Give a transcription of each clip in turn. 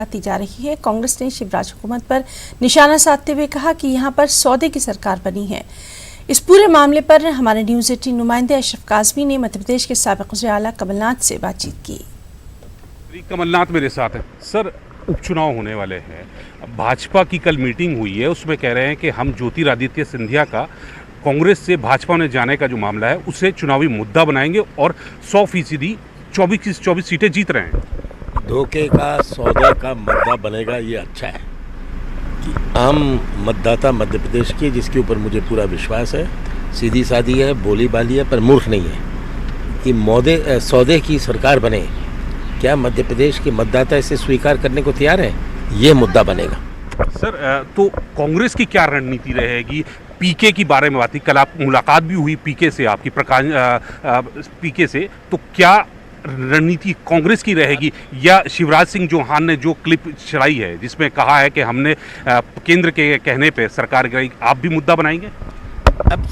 दी जा रही है। कांग्रेस ने शिवराज हुकूमत पर निशाना साधते हुए कहा कि यहां पर सौदे की सरकार बनी है। इस पूरे मामले पर हमारे न्यूज़ 18 नुमाइंदे अशरफ काज़मी ने मध्य प्रदेश के साबिक़ वज़ीर आला कमलनाथ से बातचीत की। कमलनाथ मेरे साथ है। सर, उपचुनाव होने वाले हैं। भाजपा की कल मीटिंग हुई है, उसमें कह रहे हैं कि हम ज्योतिरादित्य सिंधिया का कांग्रेस से भाजपा में जाने का जो मामला है उसे चुनावी मुद्दा बनाएंगे और 100% 24 सीटें जीत रहे हैं। धोखे का सौदे का मुद्दा बनेगा, ये अच्छा है कि आम मतदाता मध्य प्रदेश के, जिसके ऊपर मुझे पूरा विश्वास है, सीधी सादी है, बोली बाली है, पर मूर्ख नहीं है कि सौदे की सरकार बने। क्या मध्य प्रदेश के मतदाता इसे स्वीकार करने को तैयार है? ये मुद्दा बनेगा। सर, तो कांग्रेस की क्या रणनीति रहेगी? पीके की बारे में बात थी, कल आप मुलाकात भी हुई पीके से, आपकी पीके से, तो क्या रणनीति कांग्रेस की रहेगी? या शिवराज सिंह चौहान ने जो क्लिप चलाई है जिसमें कहा है कि हमने केंद्र के कहने पे सरकार गिराई, आप भी मुद्दा बनाएंगे? अब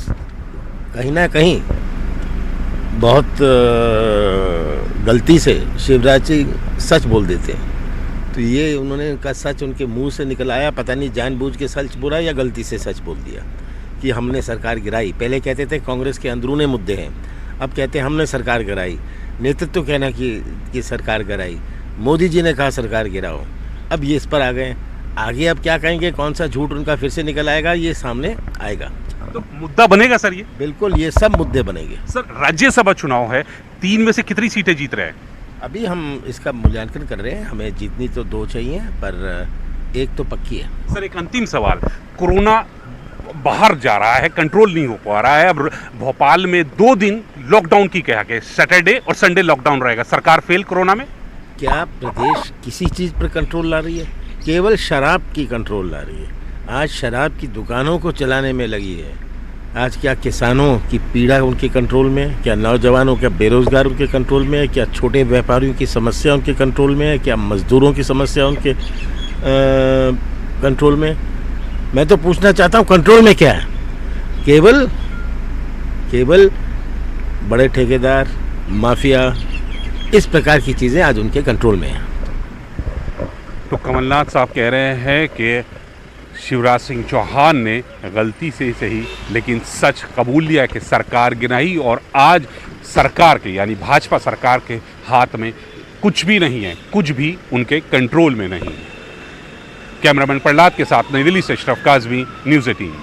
कहीं ना कहीं बहुत गलती से शिवराज सिंह सच बोल देते हैं, तो ये उन्होंने उनका सच उनके मुंह से निकल आया। पता नहीं जानबूझ के सच बोला या गलती से सच बोल दिया कि हमने सरकार गिराई। पहले कहते थे कांग्रेस के अंदरूनी मुद्दे हैं, अब कहते हैं हमने सरकार गिराई। नेतृत्व कहना कि सरकार गिराई, मोदी जी ने कहा सरकार गिराओ, अब ये इस पर आ गए। आगे अब क्या कहेंगे, कौन सा झूठ उनका फिर से निकल आएगा, ये सामने आएगा। तो मुद्दा बनेगा सर ये? बिल्कुल, ये सब मुद्दे बनेंगे। सर, राज्यसभा चुनाव है, 3 में से कितनी सीटें जीत रहे हैं? अभी हम इसका मूल्यांकन कर रहे हैं, हमें जीतनी तो 2 चाहिए, पर एक तो पक्की है। सर, एक अंतिम सवाल, कोरोना बाहर जा रहा है, कंट्रोल नहीं हो पा रहा है। अब भोपाल में 2 दिन लॉकडाउन की कहा गया, सैटरडे और संडे लॉकडाउन रहेगा। सरकार फेल कोरोना में? क्या प्रदेश किसी चीज़ पर कंट्रोल ला रही है? केवल शराब की कंट्रोल ला रही है। आज शराब की दुकानों को चलाने में लगी है। आज क्या किसानों की पीड़ा उनके कंट्रोल में है? क्या नौजवानों, क्या बेरोजगार उनके कंट्रोल में है? क्या छोटे व्यापारियों की समस्या उनके कंट्रोल में है? क्या मजदूरों की समस्या उनके कंट्रोल में? मैं तो पूछना चाहता हूँ, कंट्रोल में क्या है? केवल बड़े ठेकेदार, माफिया, इस प्रकार की चीज़ें आज उनके कंट्रोल में हैं। तो कमलनाथ साहब कह रहे हैं कि शिवराज सिंह चौहान ने गलती से सही लेकिन सच कबूल लिया कि सरकार गिराई और आज सरकार के, यानी भाजपा सरकार के हाथ में कुछ भी नहीं है, कुछ भी उनके कंट्रोल में नहीं है। कैमरामैन प्रहलाद के साथ नई दिल्ली से अशरफ काज़मी, न्यूज़ 18।